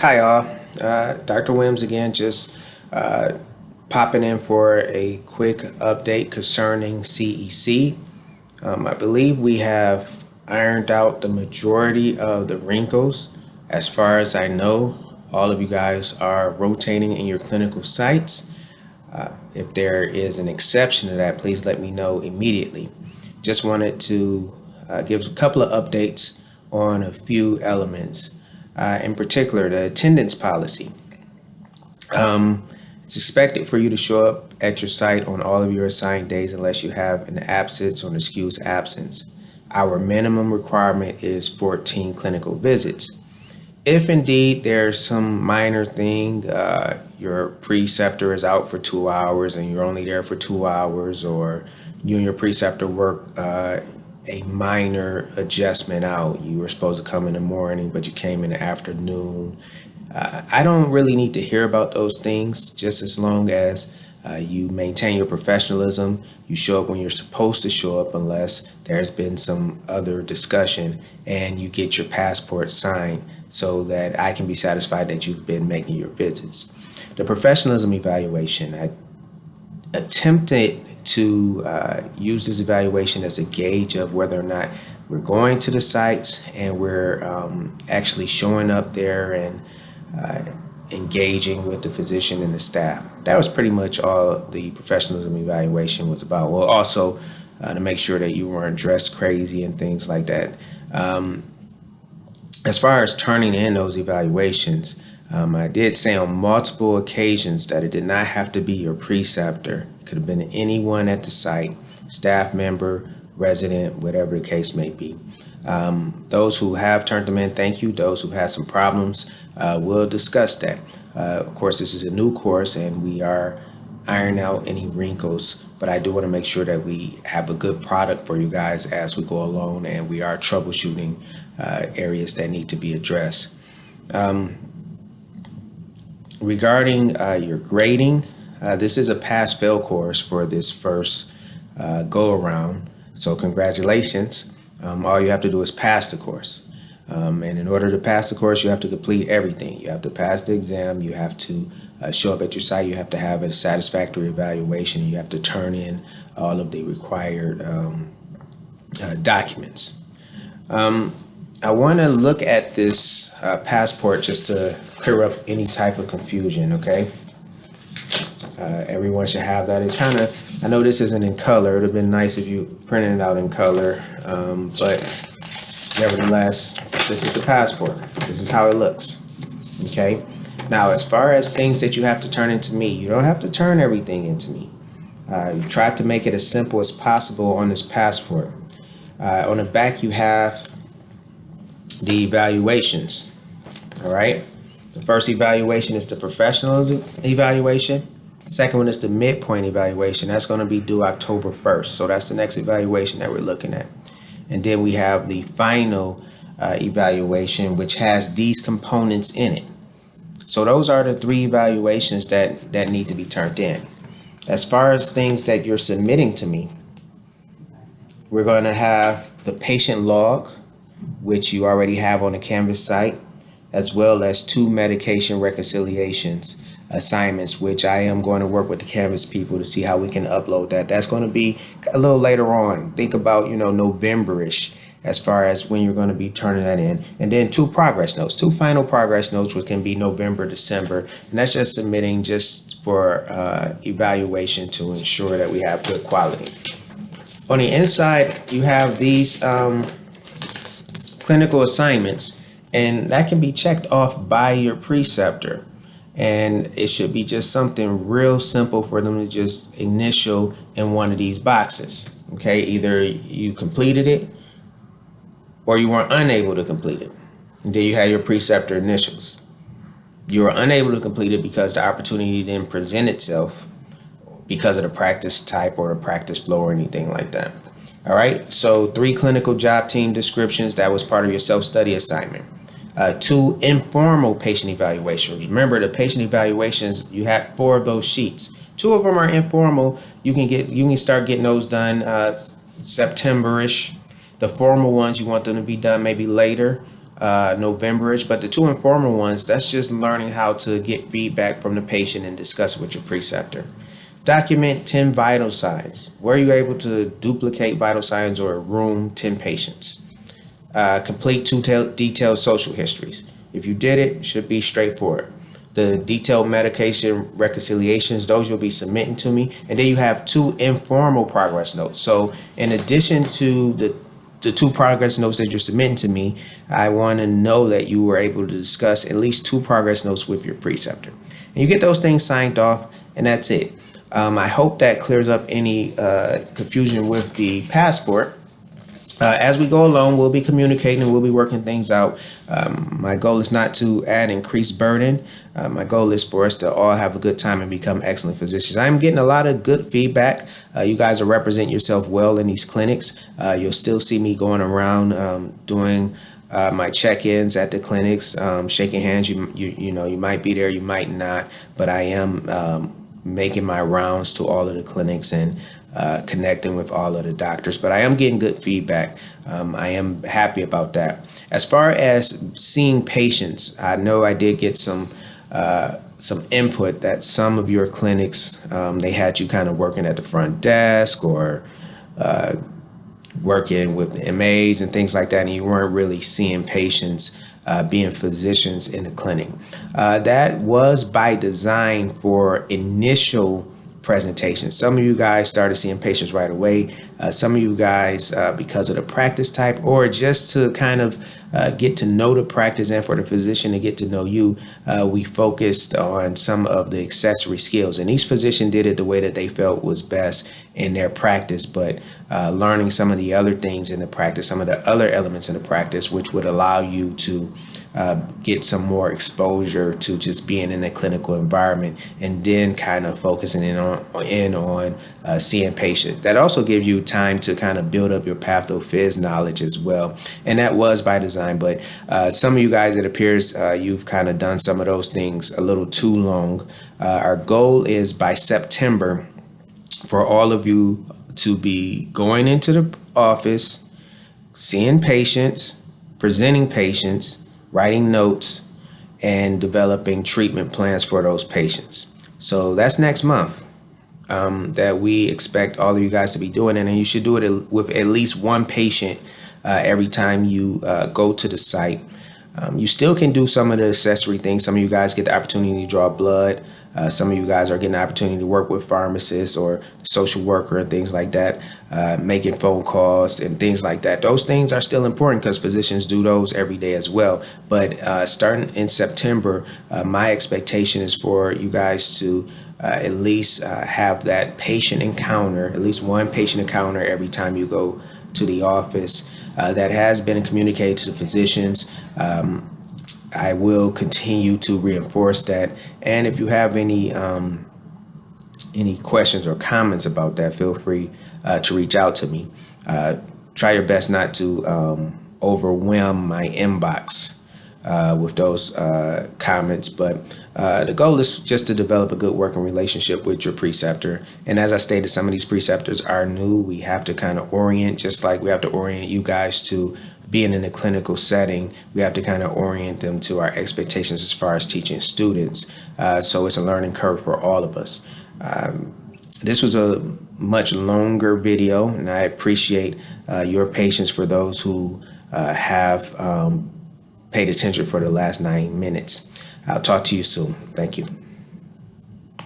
Hi, all. Dr. Williams again, just popping in for a quick update concerning CEC. I believe we have ironed out the majority of the wrinkles. As far as I know, all of you guys are rotating in your clinical sites. If there is an exception to that, please let me know immediately. Just wanted to give a couple of updates on a few elements. In particular, the attendance policy. It's expected for you to show up at your site on all of your assigned days unless you have an absence or an excused absence. Our minimum requirement is 14 clinical visits. If indeed there's some minor thing, your preceptor is out for 2 hours and you're only there for 2 hours, or you and your preceptor work a minor adjustment out. You were supposed to come in the morning, but you came in the afternoon. I don't really need to hear about those things, just as long as you maintain your professionalism. You show up when you're supposed to show up, unless there's been some other discussion, and you get your passport signed so that I can be satisfied that you've been making your visits. The professionalism evaluation, I attempted to use this evaluation as a gauge of whether or not we're going to the sites and we're actually showing up there and engaging with the physician and the staff. That was pretty much all the professionalism evaluation was about. Well, also to make sure that you weren't dressed crazy and things like that. As far as turning in those evaluations, I did say on multiple occasions that it did not have to be your preceptor. It could have been anyone at the site, staff member, resident, whatever the case may be. Those who have turned them in, thank you. Those who had some problems, we'll discuss that. Of course, this is a new course and we are ironing out any wrinkles, but I do want to make sure that we have a good product for you guys as we go along, and we are troubleshooting areas that need to be addressed. Regarding your grading, this is a pass-fail course for this first go-around, so congratulations. All you have to do is pass the course. And in order to pass the course, you have to complete everything. You have to pass the exam, you have to show up at your site, you have to have a satisfactory evaluation, you have to turn in all of the required documents. I want to look at this passport just to clear up any type of confusion, okay? Everyone should have that. It's kind of, I know this isn't in color. It would have been nice if you printed it out in color, but nevertheless, this is the passport. This is how it looks, okay? Now, as far as things that you have to turn into me, you don't have to turn everything into me. You tried to make it as simple as possible on this passport. On the back, you have the evaluations, all right? The first evaluation is the professionalism evaluation. Second one is the midpoint evaluation. That's going to be due October 1st. So that's the next evaluation that we're looking at. And then we have the final evaluation, which has these components in it. So those are the three evaluations that need to be turned in. As far as things that you're submitting to me, we're going to have the patient log, which you already have on the Canvas site, as well as 2 medication reconciliations assignments, which I am going to work with the Canvas people to see how we can upload that. That's going to be a little later on. Think about, November-ish as far as when you're going to be turning that in. And then 2 progress notes, 2 final progress notes, which can be November, December. And that's just submitting just for evaluation to ensure that we have good quality. On the inside, you have these clinical assignments, and that can be checked off by your preceptor. And it should be just something real simple for them to just initial in one of these boxes. Okay, either you completed it or you were unable to complete it. And then you have your preceptor initials. You were unable to complete it because the opportunity didn't present itself because of the practice type or the practice flow or anything like that. All right, so 3 clinical job team descriptions. That was part of your self-study assignment. 2 informal patient evaluations. Remember, the patient evaluations, you have 4 of those sheets. 2 of them are informal. You can start getting those done September-ish. The formal ones, you want them to be done maybe later, November-ish, but the two informal ones, that's just learning how to get feedback from the patient and discuss it with your preceptor. Document 10 vital signs. Were you able to duplicate vital signs or room 10 patients? Complete two detailed social histories. If you did it, it should be straightforward. The detailed medication reconciliations, those you'll be submitting to me. And then you have 2 informal progress notes. So in addition to the 2 progress notes that you're submitting to me, I want to know that you were able to discuss at least 2 progress notes with your preceptor. And you get those things signed off, and that's it. I hope that clears up any confusion with the passport. As we go along, we'll be communicating and we'll be working things out. My goal is not to add increased burden. My goal is for us to all have a good time and become excellent physicians. I'm getting a lot of good feedback. You guys are representing yourself well in these clinics. You'll still see me going around doing my check-ins at the clinics, shaking hands. You know, you might be there, you might not, but I am making my rounds to all of the clinics and connecting with all of the doctors, but I am getting good feedback. I am happy about that. As far as seeing patients, I know I did get some input that some of your clinics, they had you kind of working at the front desk or working with MAs and things like that, and you weren't really seeing patients, being physicians in the clinic. That was by design for initial presentation. Some of you guys started seeing patients right away. Some of you guys, because of the practice type or just to kind of get to know the practice and for the physician to get to know you, we focused on some of the accessory skills. And each physician did it the way that they felt was best in their practice, but learning some of the other things in the practice, some of the other elements in the practice, which would allow you to get some more exposure to just being in a clinical environment, and then kind of focusing in on seeing patients. That also gives you time to kind of build up your pathophys knowledge as well, and that was by design. But some of you guys, it appears you've kind of done some of those things a little too long. Our goal is by September for all of you to be going into the office, seeing patients, presenting patients, writing notes, and developing treatment plans for those patients. So that's next month that we expect all of you guys to be doing it, and you should do it with at least one patient every time you go to the site. You still can do some of the accessory things. Some of you guys get the opportunity to draw blood. Some of you guys are getting the opportunity to work with pharmacists or social worker and things like that, making phone calls and things like that. Those things are still important because physicians do those every day as well. But starting in September, my expectation is for you guys to at least have that patient encounter, at least one patient encounter every time you go to the office. That has been communicated to the physicians. I will continue to reinforce that. And if you have any questions or comments about that, feel free to reach out to me. Try your best not to overwhelm my inbox with those comments, but the goal is just to develop a good working relationship with your preceptor. And as I stated, some of these preceptors are new. We have to kind of orient, just like we have to orient you guys to being in a clinical setting. We have to kind of orient them to our expectations as far as teaching students. So it's a learning curve for all of us. This was a much longer video, and I appreciate your patience for those who have paid attention for the last 9 minutes. I'll talk to you soon. Thank you.